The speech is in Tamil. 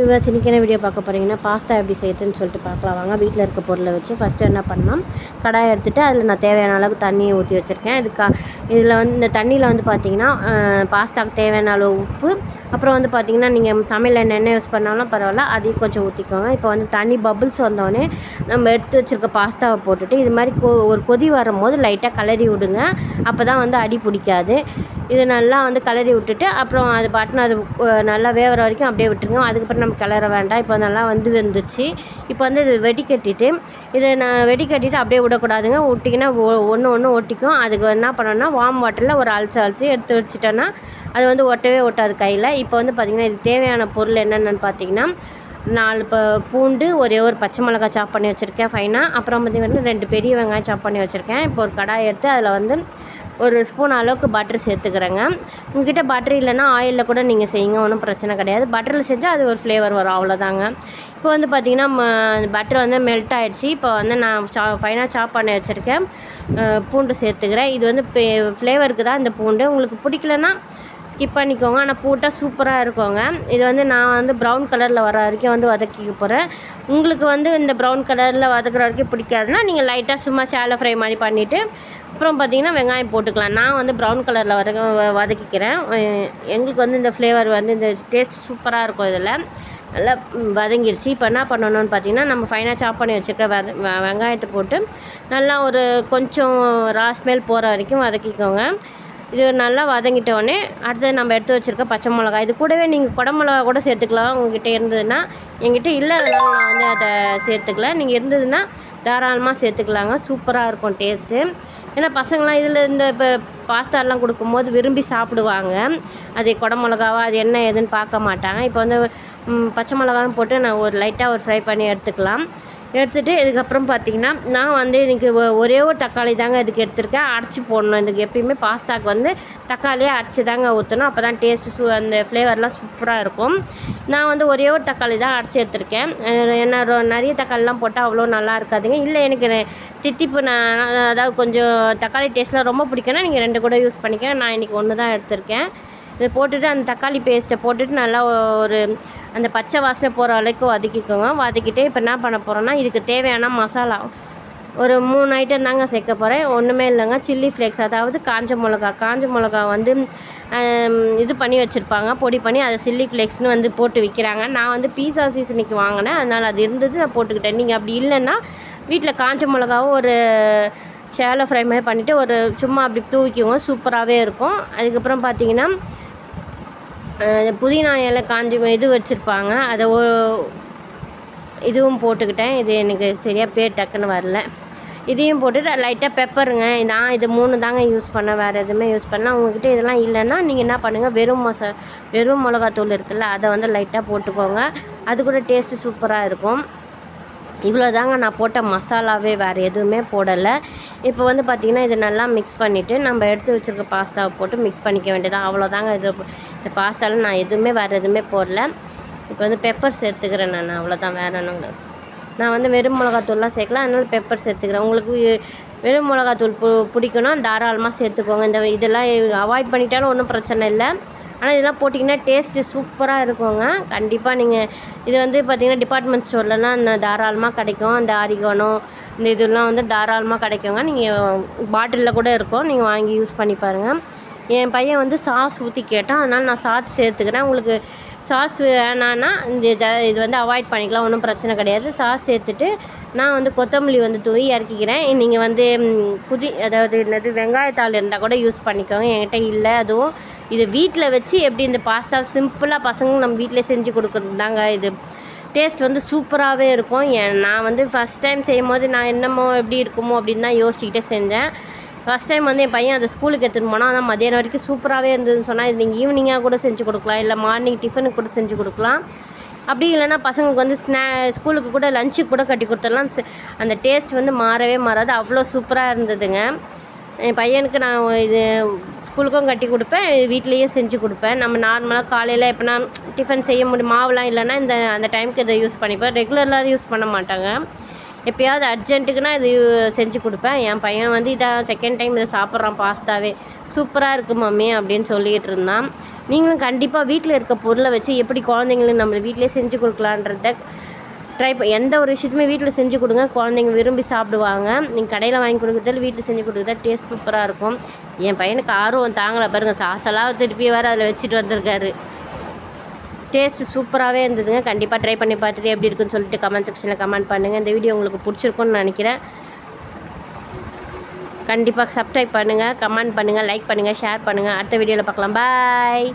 வியூவர்ஸ், இன்றைக்கி என்ன வீடியோ பார்க்க போகிறீங்கன்னா, பாஸ்தா எப்படி செய்யுதுன்னு சொல்லிட்டு பார்க்கலாம் வாங்க. வீட்டில் இருக்க பொருளை வச்சு ஃபஸ்ட்டு என்ன பண்ணலாம், கடாயை எடுத்துகிட்டு அதில் நான் தேவையான அளவுக்கு தண்ணியை ஊற்றி வச்சுருக்கேன். இதில் வந்து இந்த தண்ணியில் வந்து பார்த்திங்கன்னா பாஸ்தாவுக்கு தேவையான அளவு உப்பு, அப்புறம் வந்து பார்த்திங்கன்னா நீங்கள் சமையல் எண்ணெய் யூஸ் பண்ணாலும் பரவாயில்ல, அதையும் கொஞ்சம் ஊற்றிக்கோங்க. இப்போ வந்து தண்ணி பபுள்ஸ் வந்தோடனே நம்ம எடுத்து வச்சுருக்க பாஸ்தாவை போட்டுட்டு இது மாதிரி ஒரு கொதி வரும்போது லைட்டாக கிளறி விடுங்க. அப்போ தான் வந்து அடி பிடிக்காது. இது நல்லா வந்து கிளறி விட்டுட்டு அப்புறம் அது பாட்டுன்னு அது நல்லா வேகிற வரைக்கும் அப்படியே விட்டுருங்க. அதுக்கப்புறம் நம்ம கிளற வேண்டாம். இப்போ நல்லா வந்துருச்சு. இப்போ வந்து இது வெடிக்கட்டிட்டு இதை நான் வெடிக்கட்டிட்டு அப்படியே விடக்கூடாதுங்க. விட்டிங்கன்னா ஒன்று ஒட்டிக்கும். அதுக்கு என்ன பண்ணணும்னா வார்ம் வாட்டரில் ஒரு அலசி எடுத்து வச்சுட்டோன்னா அது வந்து ஒட்டவே ஒட்டாது கையில். இப்போ வந்து பார்த்திங்கன்னா இது தேவையான பொருள் என்னென்னு பார்த்தீங்கன்னா, 4 பூண்டு, ஒரே ஒரு பச்சை மிளகாய் சாப் பண்ணி வச்சுருக்கேன் ஃபைனாக. அப்புறம் பார்த்திங்கன்னா 2 பெரிய வெங்காயம் சாப் பண்ணி வச்சுருக்கேன். இப்போ ஒரு கடாயை எடுத்து அதில் வந்து ஒரு ஸ்பூன் அளவுக்கு பட்டர் சேர்த்துக்கிறேங்க. உங்கள்கிட்ட பட்டர் இல்லைன்னா ஆயிலில் கூட நீங்கள் செய்யுங்க, ஒன்றும் பிரச்சனை கிடையாது. பட்டரில் செஞ்சால் அது ஒரு ஃப்ளேவர் வரும், அவ்வளோதாங்க. இப்போ வந்து பார்த்திங்கன்னா பட்டர் வந்து மெல்ட் ஆகிடுச்சு. இப்போ வந்து நான் ஃபைனாக சாப் பண்ணி வச்சுருக்கேன் பூண்டு சேர்த்துக்கிறேன். இது வந்து ஃப்ளேவருக்கு தான் இந்த பூண்டு. உங்களுக்கு பிடிக்கலன்னா ஸ்கிப் பண்ணிக்கோங்க. ஆனால் போட்டால் சூப்பராக இருக்குங்க. இது வந்து நான் வந்து ப்ரௌன் கலரில் வர வரைக்கும் வந்து வதக்கிக்க போகிறேன். உங்களுக்கு வந்து இந்த ப்ரௌன் கலரில் வதக்குற வரைக்கும் பிடிக்காதுன்னா நீங்கள் லைட்டாக சும்மா ஷாலோ ஃப்ரை மாதிரி பண்ணிவிட்டு அப்புறம் பார்த்திங்கன்னா வெங்காயம் போட்டுக்கலாம். நான் வந்து ப்ரௌன் கலரில் வதக்கிக்கிறேன். எங்களுக்கு வந்து இந்த ஃப்ளேவர் வந்து இந்த டேஸ்ட் சூப்பராக இருக்கும். இதில் நல்லா வதங்கிடுச்சு. இப்போ என்ன பண்ணணும்னு பார்த்திங்கன்னா, நம்ம ஃபைனாக சாப் பண்ணி வச்சுருக்க வெங்காயத்தை போட்டு நல்லா ஒரு கொஞ்சம் ஸ்மெல் போகிற வரைக்கும் வதக்கிக்கோங்க. இது நல்லா வதங்கிட்டோடனே அடுத்தது நம்ம எடுத்து வச்சுருக்க பச்சை மிளகாய், இது கூடவே நீங்கள் குடமிளகா கூட சேர்த்துக்கலாம் உங்கள்கிட்ட இருந்ததுன்னா. என்கிட்ட இல்லை, அதனால் நான் வந்து அதை சேர்த்துக்கல. நீங்கள் இருந்ததுன்னா தாராளமாக சேர்த்துக்கலாங்க. சூப்பராக இருக்கும் டேஸ்ட்டு. ஏன்னா பசங்களாம் இதில் இந்த இப்போ பாஸ்தாலாம் கொடுக்கும்போது விரும்பி சாப்பிடுவாங்க. அது குடமிளகாவா அது என்ன ஏதுன்னு பார்க்க மாட்டாங்க. இப்போ வந்து பச்சை மிளகாவும் போட்டு நான் ஒரு லைட்டாக ஒரு ஃப்ரை பண்ணி எடுத்துக்கலாம். எடுத்துகிட்டு இதுக்கப்புறம் பார்த்திங்கன்னா நான் வந்து இன்றைக்கி ஒரே ஒரு தக்காளி தாங்க இதுக்கு எடுத்துருக்கேன். அரைச்சி போடணும். இதுக்கு எப்பயுமே பாஸ்தாவுக்கு வந்து தக்காளியே அரைச்சி தாங்க ஊற்றணும். அப்போ தான் டேஸ்ட்டு அந்த ஃப்ளேவர்லாம் சூப்பராக இருக்கும். நான் வந்து ஒரே ஒரு தக்காளி தான் அரைச்சி எடுத்துருக்கேன். ஏன்னா நிறைய தக்காளிலாம் போட்டால் அவ்வளோ நல்லா இருக்காதுங்க. இல்லை எனக்கு தித்திப்பு அதாவது கொஞ்சம் தக்காளி டேஸ்ட்லாம் ரொம்ப பிடிக்குன்னா நீங்கள் 2 கூட யூஸ் பண்ணிக்க. நான் இன்றைக்கி 1 தான் எடுத்திருக்கேன். இதை போட்டுட்டு அந்த தக்காளி பேஸ்ட்டை போட்டுட்டு நல்லா ஒரு அந்த பச்சை வாசனை போகிற அளவுக்கு வதக்கிக்கோங்க. வதக்கிட்டு இப்போ என்ன பண்ண போகிறோன்னா, இதுக்கு தேவையான மசாலா ஒரு 3 ஐட்டம் தாங்க சேர்க்க போகிறேன். ஒன்றுமே இல்லைங்க, சில்லி ஃப்ளேக்ஸ், அதாவது காஞ்ச மிளகா வந்து இது பண்ணி வச்சுருப்பாங்க, பொடி பண்ணி அதை சில்லி ஃப்ளேக்ஸ்னு வந்து போட்டு விற்கிறாங்க. நான் வந்து பீஸா சீசனுக்கு வாங்கினேன், அதனால் அது இருந்தது நான் போட்டுக்கிட்டேன். நீங்கள் அப்படி இல்லைன்னா வீட்டில் காஞ்ச மிளகாவும் ஒரு ஷாலோ ஃப்ரை மாதிரி பண்ணிவிட்டு ஒரு சும்மா அப்படி தூவிக்குவோங்க, சூப்பராகவே இருக்கும். அதுக்கப்புறம் பார்த்திங்கன்னா புதினா இலை காஞ்சி இது வச்சுருப்பாங்க, அதை இதுவும் போட்டுக்கிட்டேன். இது எனக்கு சரியாக பேர் டக்குன்னு வரல. இதையும் போட்டுட்டு லைட்டாக பெப்பருங்க. நான் இது 3 தாங்க யூஸ் பண்ணேன், வேறு எதுவுமே யூஸ் பண்ணேன். உங்கள்கிட்ட இதெல்லாம் இல்லைன்னா நீங்கள் என்ன பண்ணுங்கள், வெறும் மிளகாத்தூள் இருக்குல்ல, அதை வந்து லைட்டாக போட்டுக்கோங்க. அது கூட டேஸ்ட்டு சூப்பராக இருக்கும். இவ்வளோ தாங்க நான் போட்ட மசாலாவே, வேறு எதுவுமே போடலை. இப்போ வந்து பார்த்திங்கன்னா இதை நல்லா மிக்ஸ் பண்ணிவிட்டு நம்ம எடுத்து வச்சுருக்க பாஸ்தாவை போட்டு மிக்ஸ் பண்ணிக்க வேண்டியதான், அவ்வளோதாங்க. இந்த பாஸ்தாவில் நான் வேறு எதுவுமே போடல. இப்போ வந்து பெப்பர் சேர்த்துக்கிறேன் நான், அவ்வளோதான், வேறு ஒன்றும். நான் வந்து வெறும் மிளகாத்தூள்லாம் சேர்க்கல, அதனால் பெப்பர் சேர்த்துக்கிறேன். உங்களுக்கு வெறும் மிளகாத்தூள் பிடிக்கணும் தாராளமாக சேர்த்துக்கோங்க. இதெல்லாம் அவாய்ட் பண்ணிட்டாலும் ஒன்றும் பிரச்சனை இல்லை. ஆனால் இதெல்லாம் போட்டிங்கன்னா டேஸ்ட்டு சூப்பராக இருக்குங்க. கண்டிப்பாக நீங்கள் இது வந்து பார்த்திங்கன்னா டிபார்ட்மெண்ட் ஸ்டோர்லலாம் தாராளமாக கிடைக்கும். இந்த ஆரிகானோ இந்த இதெல்லாம் வந்து தாராளமாக கிடைக்குங்க. நீங்கள் பாட்டிலில் கூட இருக்கும், நீங்கள் வாங்கி யூஸ் பண்ணி பாருங்கள். என் பையன் வந்து சாஸ் ஊற்றி கேட்டான், அதனால் நான் சாஸ் சேர்த்துக்கிறேன். உங்களுக்கு சாஸ் வேணான்னா இது வந்து அவாய்ட் பண்ணிக்கலாம், ஒன்றும் பிரச்சனை கிடையாது. சாஸ் சேர்த்துட்டு நான் வந்து கொத்தமல்லி வந்து தூவி இறக்கிக்கிறேன். நீங்கள் வந்து அதாவது வெங்காயத்தாள் இருந்தால் கூட யூஸ் பண்ணிக்கோங்க. என்கிட்ட இல்லை அதுவும். இது வீட்டில் வச்சு எப்படி இந்த பாஸ்தா சிம்பிளாக பசங்க நம்ம வீட்டிலே செஞ்சு கொடுக்குறது தாங்க. இது டேஸ்ட் வந்து சூப்பராகவே இருக்கும். நான் வந்து ஃபஸ்ட் டைம் செய்யும் போது நான் என்னமோ எப்படி இருக்குமோ அப்படின்னு தான் யோசிச்சுக்கிட்டே செஞ்சேன். ஃபஸ்ட் டைம் வந்து என் பையன் அதை ஸ்கூலுக்கு எடுத்துகிட்டு போனால், ஆனால் மதியானம் வரைக்கும் சூப்பராகவே இருந்ததுன்னு சொன்னால், இது நீங்கள் ஈவினிங்காக கூட செஞ்சு கொடுக்கலாம், இல்லை மார்னிங் டிஃபனுக்கு கூட செஞ்சு கொடுக்கலாம். அப்படி இல்லைன்னா பசங்களுக்கு வந்து ஸ்கூலுக்கு கூட லஞ்சுக்கு கூட கட்டி கொடுத்துடலாம். அந்த டேஸ்ட் வந்து மாறவே மாறாது, அவ்வளோ சூப்பராக இருந்ததுங்க. என் பையனுக்கு நான் இது ஸ்கூலுக்கும் கட்டி கொடுப்பேன், வீட்லேயும் செஞ்சு கொடுப்பேன். நம்ம நார்மலாக காலையில் எப்போனா டிஃபன் செய்ய முடியும், மாவுலாம் இல்லைன்னா அந்த டைமுக்கு இதை யூஸ் பண்ணிப்பேன். ரெகுலராக யூஸ் பண்ண மாட்டாங்க. எப்போயாவது அர்ஜென்ட்டுக்குன்னா இது செஞ்சு கொடுப்பேன். என் பையன் வந்து இதான் செகண்ட் டைம் இதை சாப்பிட்றான் பாஸ்தாவே. சூப்பராக இருக்குது மம்மி அப்படின்னு சொல்லிகிட்டு இருந்தான். நீங்களும் கண்டிப்பாக வீட்டில் இருக்க பொருளை வச்சு எப்படி குழந்தைங்களுக்கு நம்ம வீட்டிலே செஞ்சு கொடுக்கலான்றத எந்த ஒரு விஷயத்துமே வீட்டில் செஞ்சு கொடுங்க. குழந்தைங்க விரும்பி சாப்பிடுவாங்க. நீங்கள் கடையில் வாங்கி கொடுக்குறதால வீட்டில் செஞ்சு கொடுக்குறதா டேஸ்ட் சூப்பராக இருக்கும். என் பையனுக்கு ஆர்வம் தாங்கலை பாருங்கள், சாசெல்லாம் திருப்பி வேறு அதில் வச்சுட்டு வந்திருக்காரு. டேஸ்ட்டு சூப்பராகவே இருந்ததுங்க. கண்டிப்பாக ட்ரை பண்ணி பார்த்துட்டு எப்படி இருக்குன்னு சொல்லிட்டு கமெண்ட் செக்ஷனில் கமெண்ட் பண்ணுங்கள். இந்த வீடியோ உங்களுக்கு பிடிச்சிருக்குன்னு நினைக்கிறேன். கண்டிப்பாக சப்ஸ்கிரைப் பண்ணுங்கள், கமெண்ட் பண்ணுங்கள், லைக் பண்ணுங்கள், ஷேர் பண்ணுங்கள். அடுத்த வீடியோவில் பார்க்கலாம். பாய்.